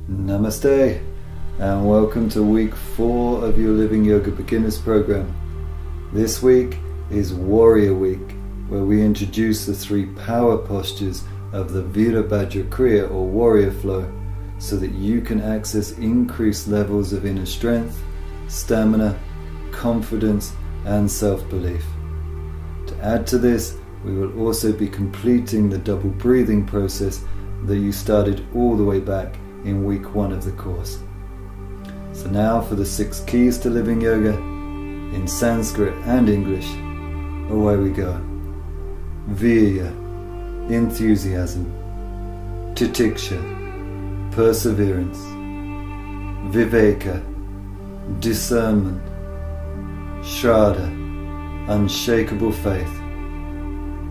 Namaste and welcome to week 4 of your Living Yoga Beginners program. This week is Warrior Week, where we introduce the 3 power postures of the Virabhadra Kriya or warrior flow so that you can access increased levels of inner strength, stamina, confidence and self-belief. To add to this, we will also be completing the double breathing process that you started all the way back in week 1 of the course. So now for the 6 keys to living yoga in Sanskrit and English. Away we go. Virya, enthusiasm. Titiksha, perseverance. Viveka, discernment. Shraddha, unshakable faith.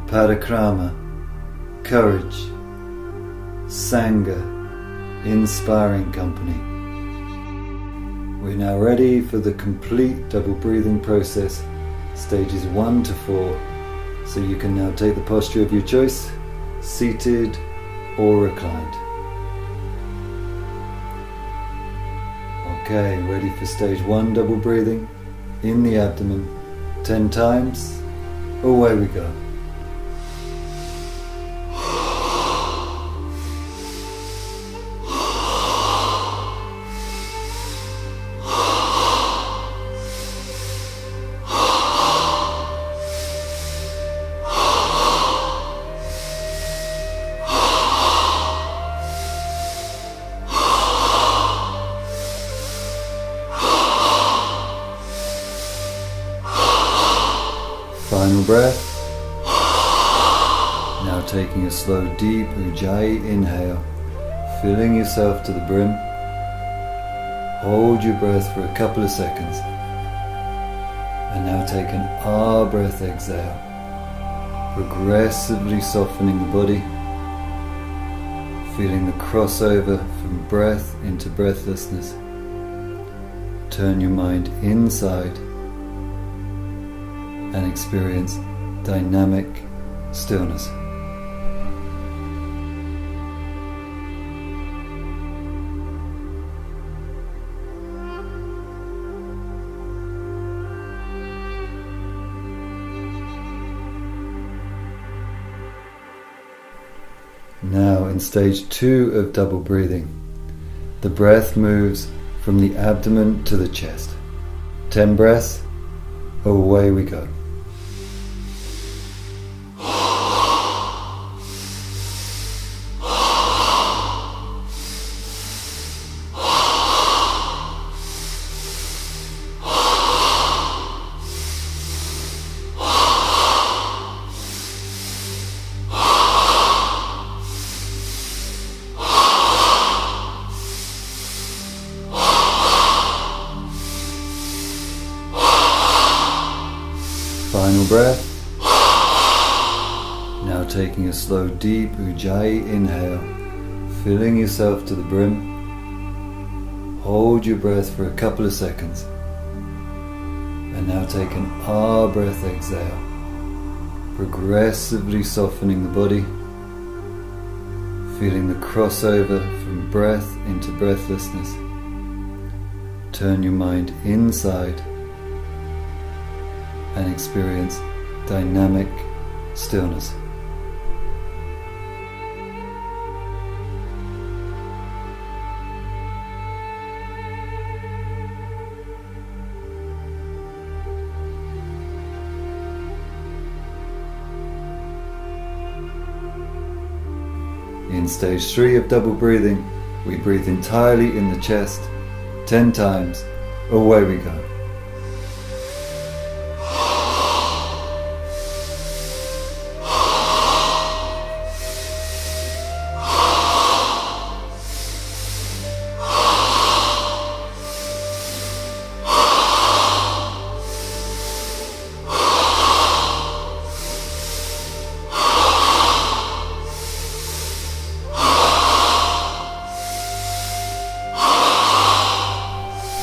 Parikrama, courage. Sangha, inspiring company. We're now ready for the complete double breathing process, stages 1 to 4. So you can now take the posture of your choice, seated or reclined. Okay, ready for stage 1 double breathing in the abdomen 10 times. Away we go. Final breath. Now taking a slow deep Ujjayi inhale, filling yourself to the brim. Hold your breath for a couple of seconds. And now take an Ah breath exhale, progressively softening the body, feeling the crossover from breath into breathlessness. Turn your mind inside and experience dynamic stillness. Now in stage 2 of double breathing, the breath moves from the abdomen to the chest. 10 breaths, away we go. Final breath. Now taking a slow deep Ujjayi inhale, filling yourself to the brim. Hold your breath for a couple of seconds. And now take an Ah breath exhale, progressively softening the body, feeling the crossover from breath into breathlessness. Turn your mind inside and experience dynamic stillness. In stage 3 of double breathing, we breathe entirely in the chest 10 times. Away we go.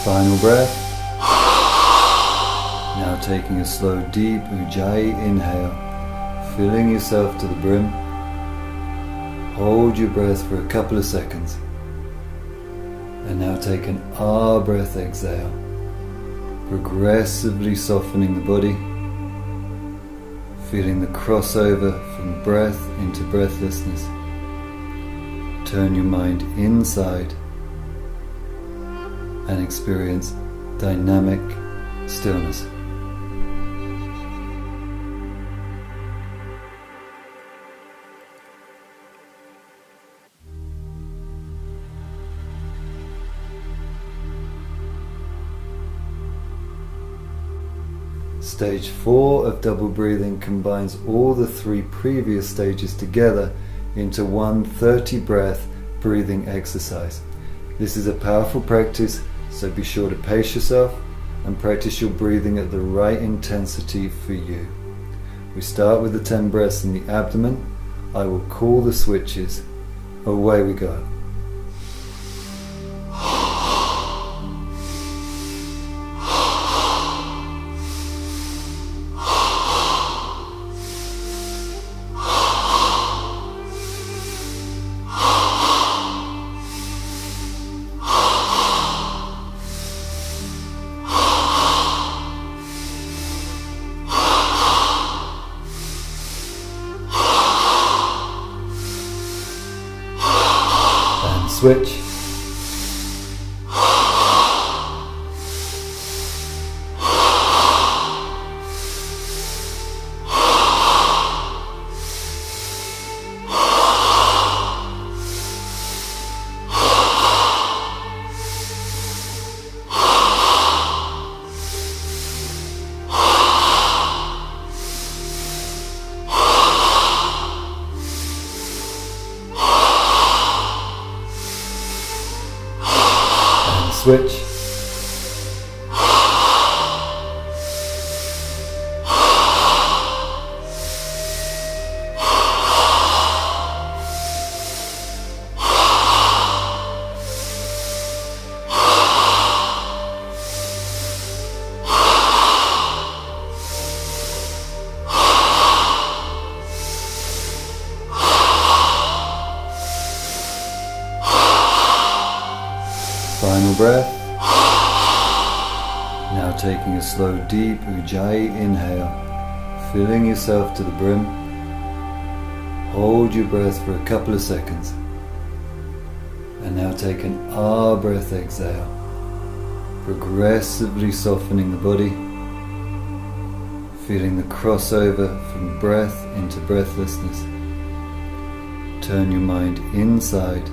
Final breath. Now taking a slow deep Ujjayi inhale, filling yourself to the brim. Hold your breath for a couple of seconds. And now take an R breath, exhale, progressively softening the body, feeling the crossover from breath into breathlessness. Turn your mind inside and experience dynamic stillness. Stage 4 of double breathing combines all the 3 previous stages together into one 30-breath breathing exercise. This is a powerful practice, so be sure to pace yourself and practice your breathing at the right intensity for you. We start with the 10 breaths in the abdomen. I will call the switches. Away we go. Switch. Switch. Final breath. Now taking a slow, deep Ujjayi inhale, filling yourself to the brim. Hold your breath for a couple of seconds. And now take an R breath, exhale, progressively softening the body, feeling the crossover from breath into breathlessness. Turn your mind inside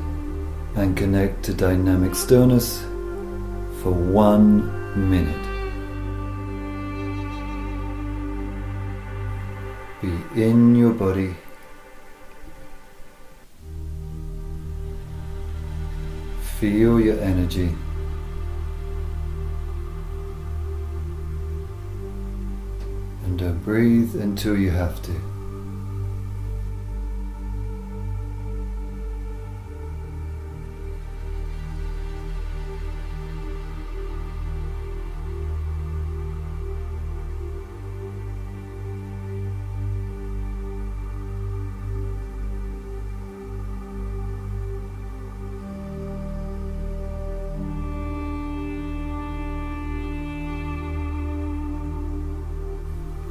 and connect to dynamic stillness for 1 minute. Be in your body, feel your energy, and don't breathe until you have to.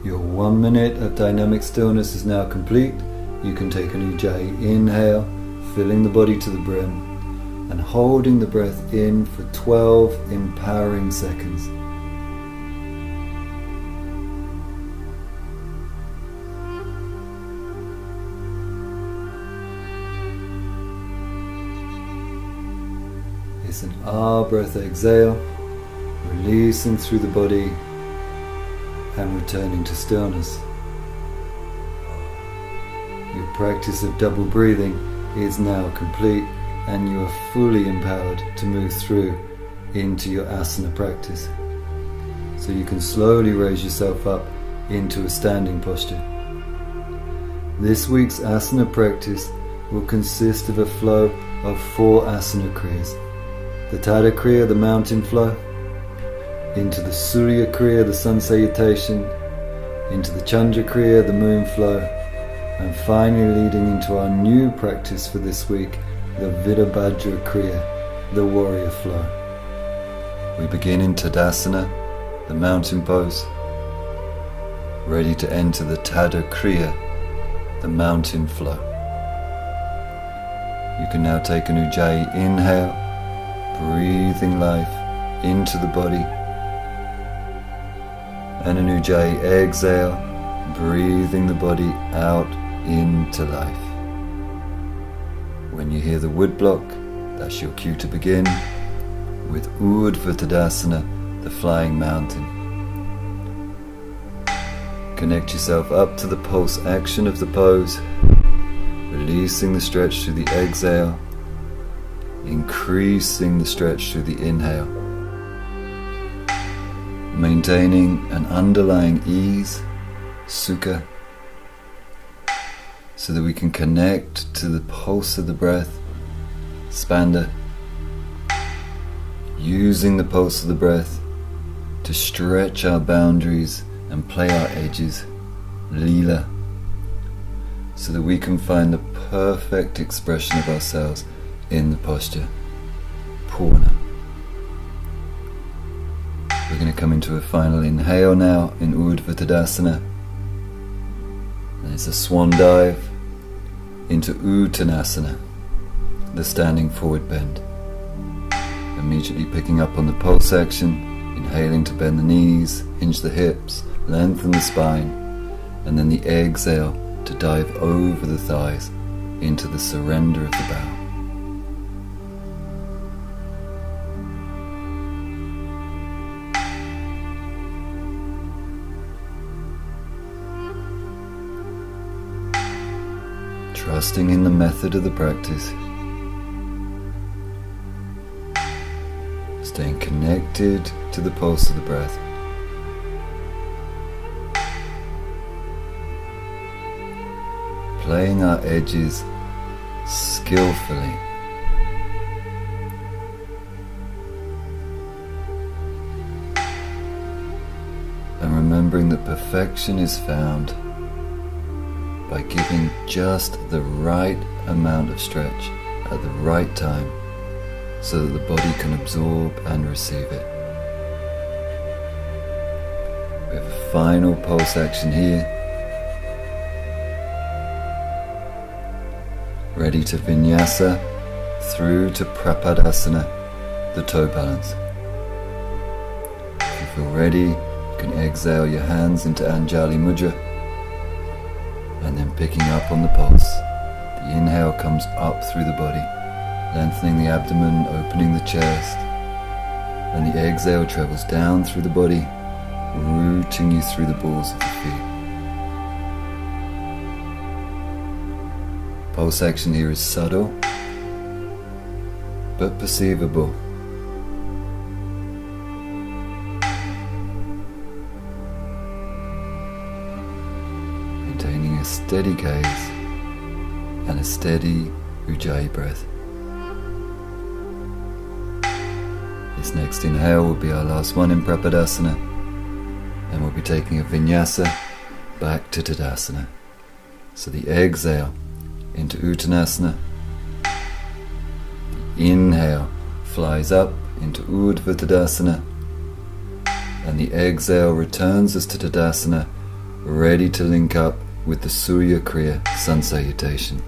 Your 1 minute of dynamic stillness is now complete. You can take an Ujjayi inhale, filling the body to the brim, and holding the breath in for 12 empowering seconds. It's an R breath exhale, releasing through the body and returning to stillness. Your practice of double breathing is now complete and you are fully empowered to move through into your asana practice. So you can slowly raise yourself up into a standing posture. This week's asana practice will consist of a flow of 4 asana kriyas. The Tada kriya, the mountain flow, into the Surya kriya, the sun salutation, into the Chandra kriya, the moon flow, and finally leading into our new practice for this week, the Virabhadra kriya, the warrior flow. We begin in Tadasana, the mountain pose, ready to enter the Tada Kriya, the mountain flow. You can now take an Ujjayi inhale, breathing life into the body, and an Ujjayi exhale, breathing the body out into life. When you hear the wood block, that's your cue to begin with Urdhva Tadasana, the flying mountain. Connect yourself up to the pulse action of the pose, releasing the stretch through the exhale, increasing the stretch through the inhale. Maintaining an underlying ease, sukha, so that we can connect to the pulse of the breath, spanda, using the pulse of the breath to stretch our boundaries and play our edges, lila, so that we can find the perfect expression of ourselves in the posture, purna. We're going to come into a final inhale now in Urdhva Tadasana. And it's a swan dive into Uttanasana, the standing forward bend. Immediately picking up on the pulse action, inhaling to bend the knees, hinge the hips, lengthen the spine, and then the exhale to dive over the thighs into the surrender of the bow. Trusting in the method of the practice, staying connected to the pulse of the breath, playing our edges skillfully, and remembering that perfection is found by giving just the right amount of stretch at the right time so that the body can absorb and receive it. We have a final pulse action here, ready to vinyasa through to prapadasana, the toe balance. If you feel ready, you can exhale your hands into Anjali Mudra, and then picking up on the pulse. The inhale comes up through the body, lengthening the abdomen, opening the chest, and the exhale travels down through the body, rooting you through the balls of the feet. Pulse action here is subtle, but perceivable. Maintaining a steady gaze and a steady Ujjayi breath. This next inhale will be our last one in Prapadasana, and we'll be taking a vinyasa back to Tadasana. So the exhale into Uttanasana, the inhale flies up into Urdhva Tadasana, and the exhale returns us to Tadasana, ready to link up with the Surya Kriya Sun Salutation.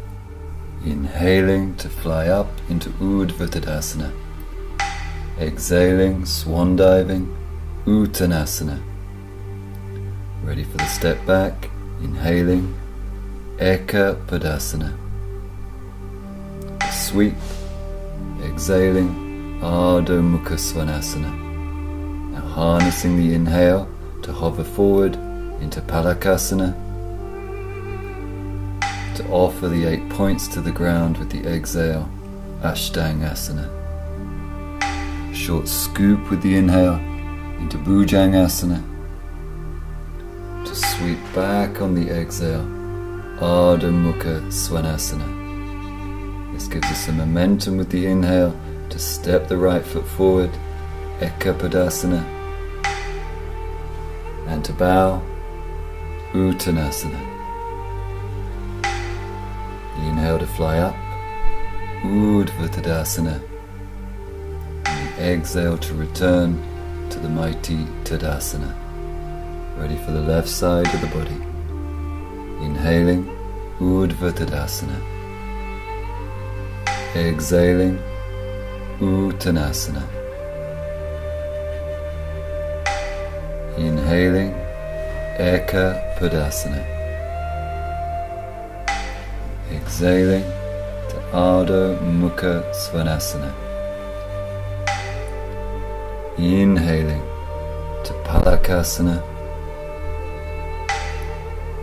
Inhaling to fly up into Urdhva Tadasana. Exhaling, swan diving, Uttanasana. Ready for the step back, inhaling, Eka Padasana. Sweep, exhaling, Ardha Mukha Svanasana. Now harnessing the inhale to hover forward into Palakasana, to offer the 8 points to the ground with the exhale, Ashtangasana. Short scoop with the inhale into Bhujangasana, to sweep back on the exhale, Ardha Mukha Svanasana. This gives us some momentum with the inhale to step the right foot forward, Eka Padasana, and to bow, Uttanasana. The inhale to fly up, Urdhva Tadasana, exhale to return to the mighty Tadasana. Ready for the left side of the body. Inhaling, Urdhva Tadasana. Exhaling, Uttanasana. Inhaling, Eka Padasana. Exhaling to Ardha Mukha Svanasana. Inhaling to Palakasana.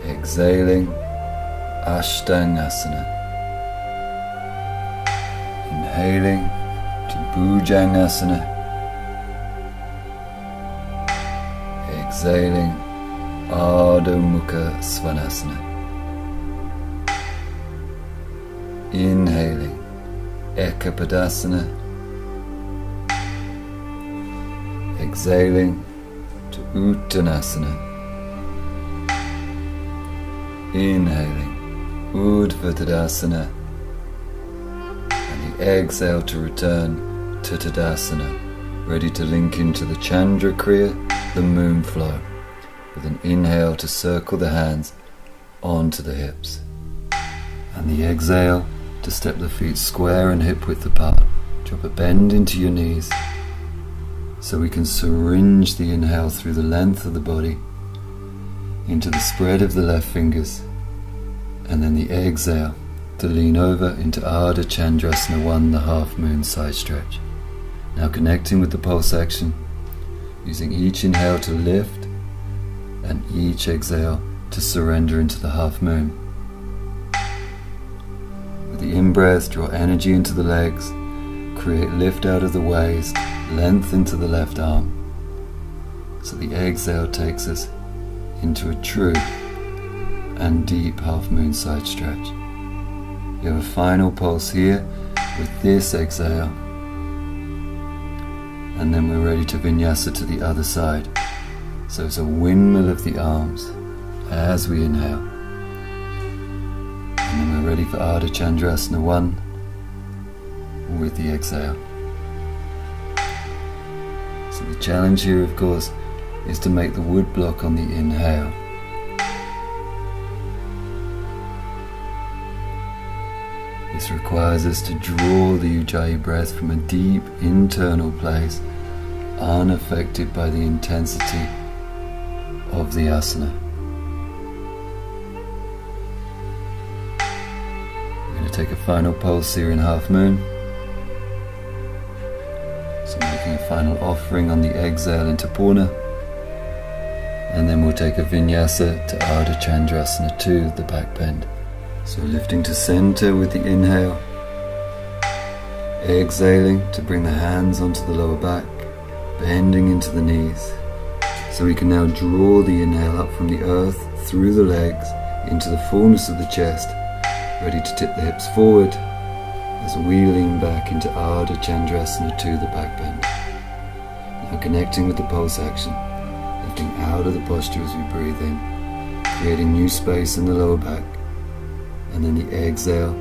Exhaling, Ashtangasana. Inhaling to Bhujangasana. Exhaling, Ardha Mukha Svanasana. Inhaling, Ekapadasana. Exhaling to Uttanasana. Inhaling, Urdhva Tadasana. And the exhale to return to Tadasana, ready to link into the Chandra Kriya, the moon flow, with an inhale to circle the hands onto the hips. And the exhale to step the feet square and hip width apart. Drop a bend into your knees so we can syringe the inhale through the length of the body into the spread of the left fingers, and then the exhale to lean over into Ardha Chandrasana 1, the half moon side stretch. Now connecting with the pulse action, using each inhale to lift and each exhale to surrender into the half moon. With the in-breath, draw energy into the legs, create lift out of the waist, length into the left arm. So the exhale takes us into a true and deep half moon side stretch. You have a final pulse here with this exhale, and then we're ready to vinyasa to the other side. So it's a windmill of the arms as we inhale, and then we're ready for Ardha Chandrasana 1 with the exhale. So the challenge here, of course, is to make the wood block on the inhale. This requires us to draw the Ujjayi breath from a deep internal place, unaffected by the intensity of the asana. We're going to take a final pulse here in half moon. So making a final offering on the exhale into Purna. And then we'll take a vinyasa to Ardha Chandrasana 2, the back bend. So lifting to center with the inhale, exhaling to bring the hands onto the lower back, bending into the knees. So we can now draw the inhale up from the earth, through the legs, into the fullness of the chest, ready to tip the hips forward as we lean back into Ardha Chandrasana 2, the back bend. Now connecting with the pulse action, lifting out of the posture as we breathe in, creating new space in the lower back, and then the exhale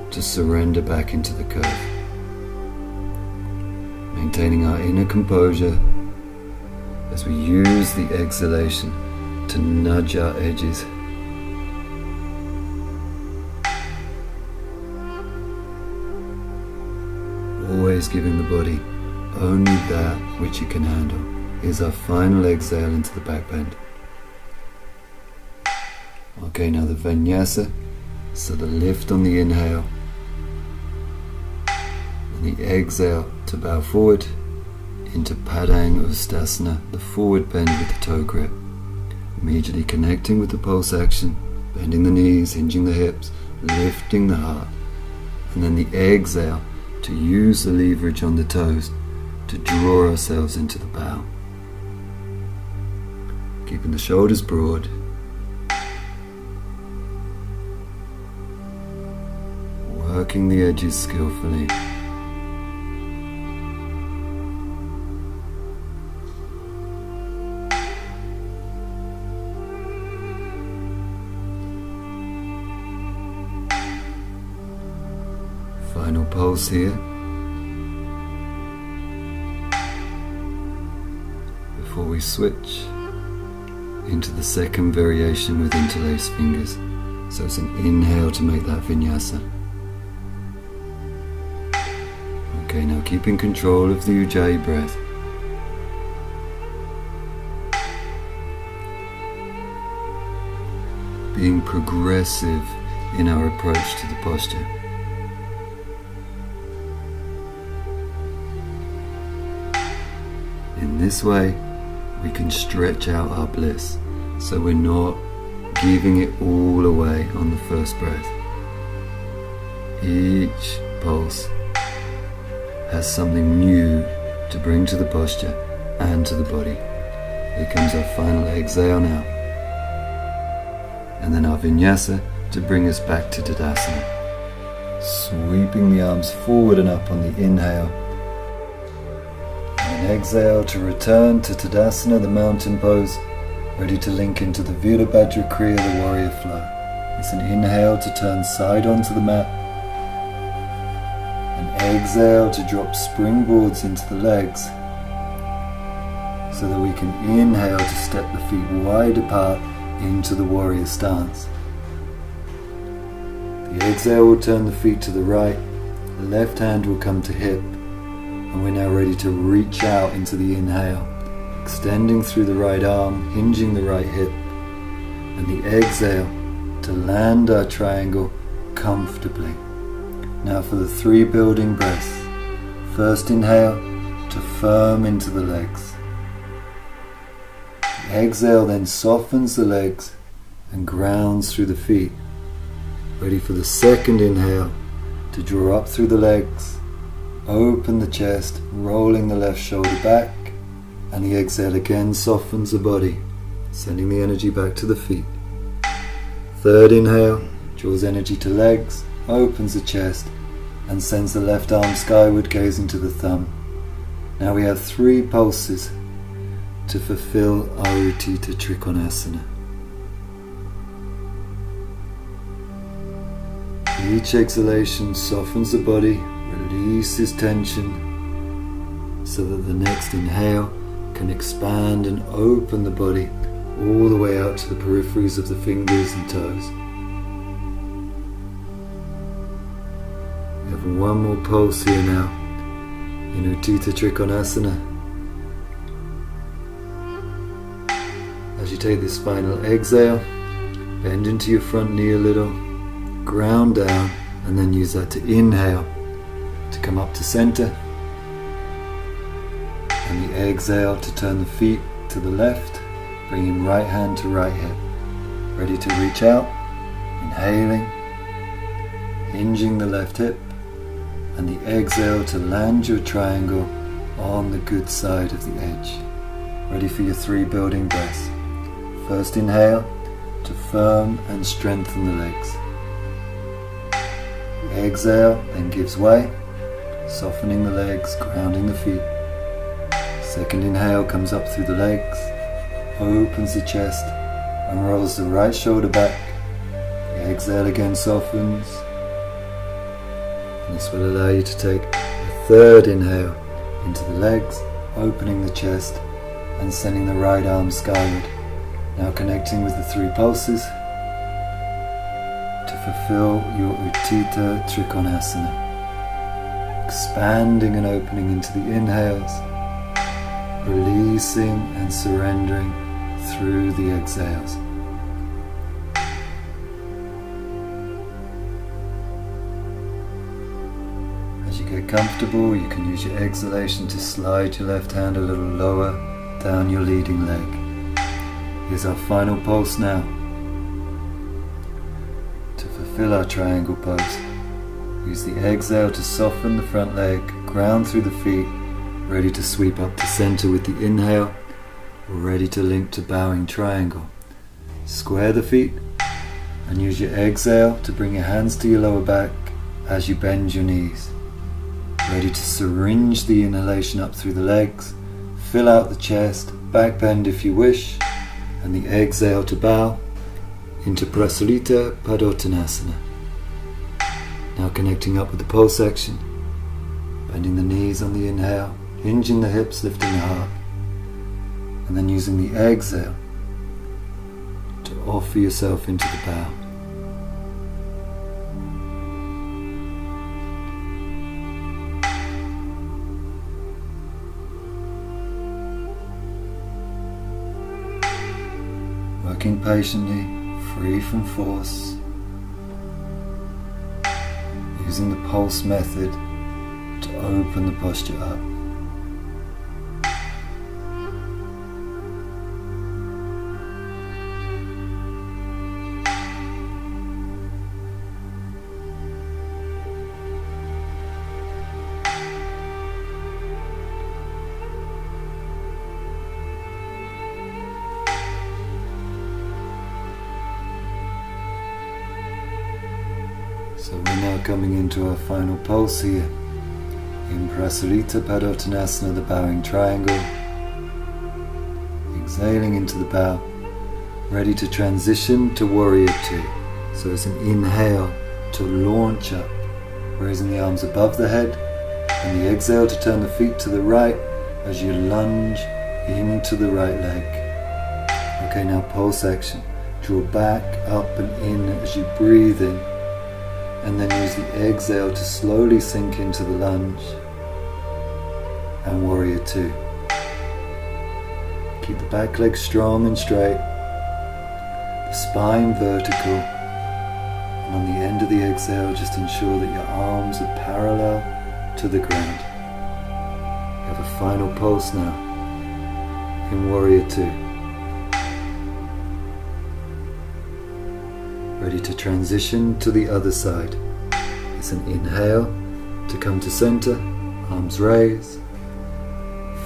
to surrender back into the curve. Maintaining our inner composure as we use the exhalation to nudge our edges. Always giving the body only that which it can handle. Is our final exhale into the back bend. Okay, now the vinyasa, so the lift on the inhale, and the exhale to bow forward into Padang Ustasana, the forward bend with the toe grip. Immediately connecting with the pulse action, bending the knees, hinging the hips, lifting the heart, and then the exhale to use the leverage on the toes to draw ourselves into the bow. Keeping the shoulders broad. Working the edges skillfully. Final pulse here. before we switch into the second variation with interlaced fingers. So it's an inhale to make that vinyasa. Okay, now keeping control of the Ujjayi breath. Being progressive in our approach to the posture. In this way, we can stretch out our bliss, so we're not giving it all away on the first breath. Each pulse has something new to bring to the posture and to the body. Here comes our final exhale now. And then our vinyasa to bring us back to Tadasana. Sweeping the arms forward and up on the inhale. And exhale to return to Tadasana, the mountain pose, ready to link into the Virabhadra Kriya, the warrior flow. It's an inhale to turn side onto the mat. An exhale to drop springboards into the legs, so that we can inhale to step the feet wide apart into the warrior stance. The exhale will turn the feet to the right, the left hand will come to hip, and we're now ready to reach out into the inhale, extending through the right arm, hinging the right hip, and the exhale to land our triangle comfortably. Now for the 3 building breaths. First inhale to firm into the legs. The exhale then softens the legs and grounds through the feet. Ready for the second inhale to draw up through the legs, open the chest, rolling the left shoulder back, and the exhale again softens the body, sending the energy back to the feet. Third inhale draws energy to legs, opens the chest, and sends the left arm skyward, gazing to the thumb. Now we have 3 pulses to fulfill our Uttita Trikonasana. Each exhalation softens the body, releases tension, so that the next inhale can expand and open the body all the way out to the peripheries of the fingers and toes. We have 1 more pulse here now in Uttita Trikonasana. As you take this final exhale, bend into your front knee a little, ground down, and then use that to inhale to come up to center, and the exhale to turn the feet to the left, bringing right hand to right hip, ready to reach out, inhaling, hinging the left hip, and the exhale to land your triangle on the good side of the edge. Ready for your 3 building breaths. First inhale to firm and strengthen the legs. Exhale then gives way, softening the legs, grounding the feet. Second inhale comes up through the legs, opens the chest, and rolls the right shoulder back. The exhale again softens. And this will allow you to take a third inhale into the legs, opening the chest, and sending the right arm skyward. Now connecting with the 3 pulses to fulfill your Uttita Trikonasana. Expanding and opening into the inhales, releasing and surrendering through the exhales. As you get comfortable, you can use your exhalation to slide your left hand a little lower down your leading leg. Here's our final pulse now. To fulfill our triangle pose, use the exhale to soften the front leg, ground through the feet, ready to sweep up to center with the inhale, ready to link to bowing triangle. Square the feet and use your exhale to bring your hands to your lower back as you bend your knees. Ready to syringe the inhalation up through the legs, fill out the chest, back bend if you wish, and the exhale to bow into Prasalita Padottanasana. Now connecting up with the pulse action, bending the knees on the inhale, hinging the hips, lifting the heart. And then using the exhale to offer yourself into the bow. Working patiently, free from force, using the pulse method to open the posture up. So we're now coming into our final pulse here. In Prasarita Padottanasana, the bowing triangle. Exhaling into the bow, ready to transition to Warrior Two. So it's an inhale to launch up, raising the arms above the head, and the exhale to turn the feet to the right as you lunge into the right leg. Okay, now pulse action. Draw back, up and in as you breathe in. And then use the exhale to slowly sink into the lunge and Warrior Two. Keep the back leg strong and straight, the spine vertical, and on the end of the exhale just ensure that your arms are parallel to the ground. You have a final pulse now in Warrior Two. Ready to transition to the other side. It's an inhale to come to center, arms raised,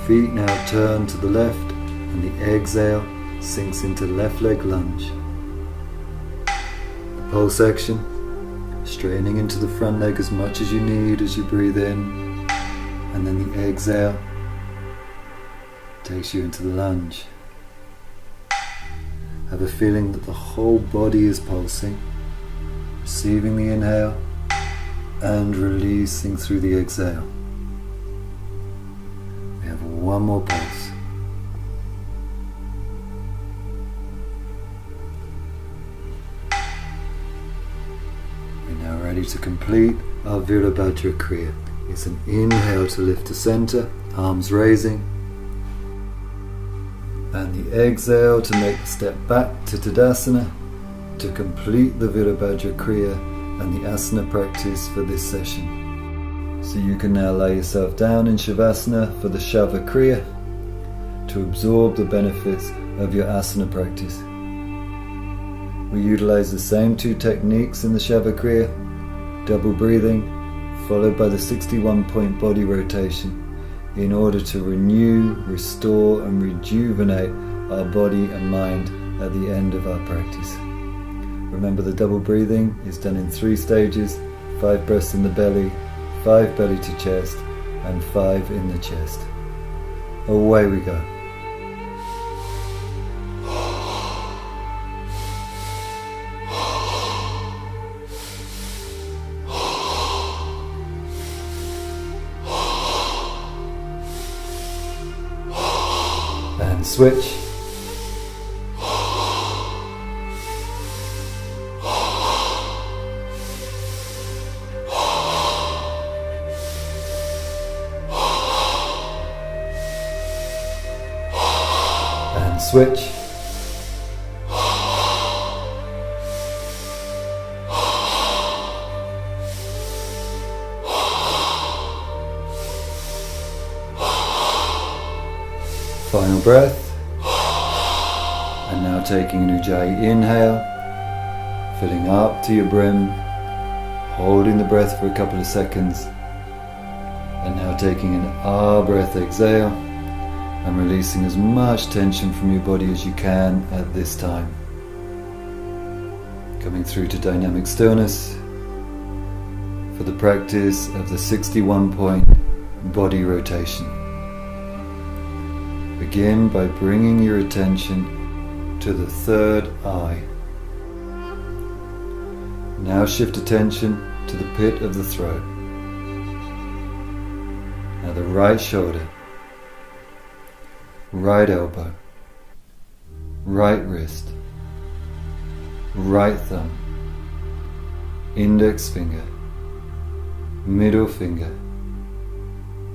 feet now turn to the left, and the exhale sinks into left leg lunge. The pulse action, straightening into the front leg as much as you need as you breathe in, and then the exhale takes you into the lunge. Have a feeling that the whole body is pulsing, receiving the inhale and releasing through the exhale. We have one more pulse. We're now ready to complete our Virabhadra kriya. It's an inhale to lift to center, arms raising, and the exhale to make the step back to Tadasana to complete the Virabhadra kriya and the asana practice for this session. So you can now lay yourself down in Shavasana for the Shava kriya to absorb the benefits of your asana practice. We utilize the same two techniques in the Shava kriya, double breathing followed by the 61-point body rotation, in order to renew, restore and rejuvenate our body and mind at the end of our practice. Remember, the double breathing is done in 3 stages, 5 breaths in the belly, 5 belly to chest and 5 in the chest. Away we go. And switch. And switch. Final breath, and now taking an Ujjayi inhale, filling up to your brim, holding the breath for a couple of seconds, and now taking an Ah breath exhale and releasing as much tension from your body as you can at this time. Coming through to dynamic stillness for the practice of the 61-point body rotation. Begin by bringing your attention to the third eye. Now shift attention to the pit of the throat. Now the right shoulder, right elbow, right wrist, right thumb, index finger, middle finger,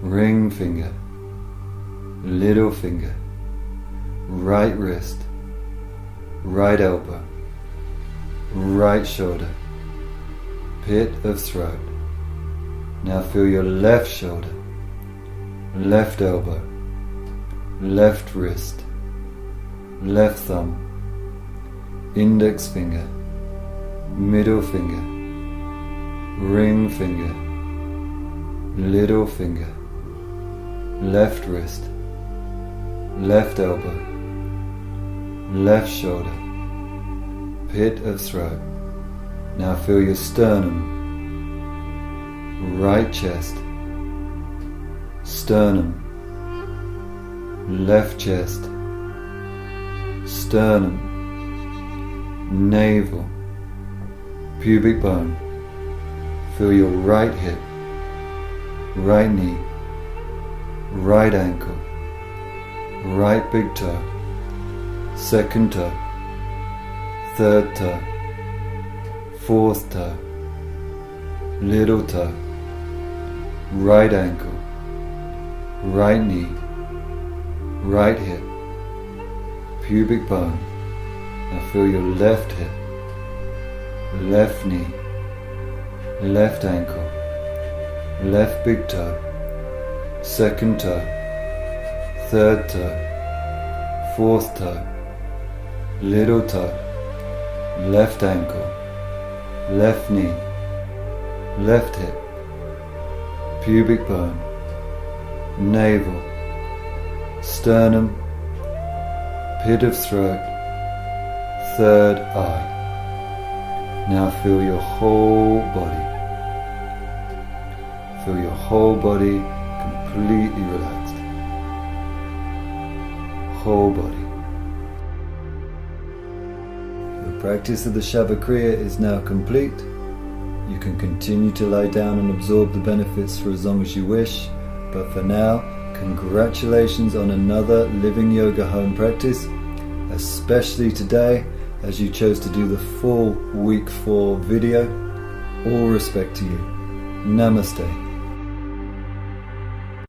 ring finger, little finger, right wrist, right elbow, right shoulder, pit of throat. Now feel your left shoulder, left elbow, left wrist, left thumb, index finger, middle finger, ring finger, little finger, left wrist, left elbow, left shoulder, pit of throat. Now feel your sternum, right chest, sternum, left chest, sternum, navel, pubic bone. Feel your right hip, right knee, right ankle, right big toe, second toe, third toe, fourth toe, little toe, right ankle, right knee, right hip, pubic bone. Now feel your left hip, left knee, left ankle, left big toe, second toe, third toe, fourth toe, little toe, left ankle, left knee, left hip, pubic bone, navel, sternum, pit of throat, third eye. Now feel your whole body. Feel your whole body completely relaxed. Whole body. Your practice of the Shava kriya is now complete. You can continue to lie down and absorb the benefits for as long as you wish, but for now, congratulations on another Living Yoga home practice, especially today as you chose to do the full week 4 video. All respect to you. Namaste.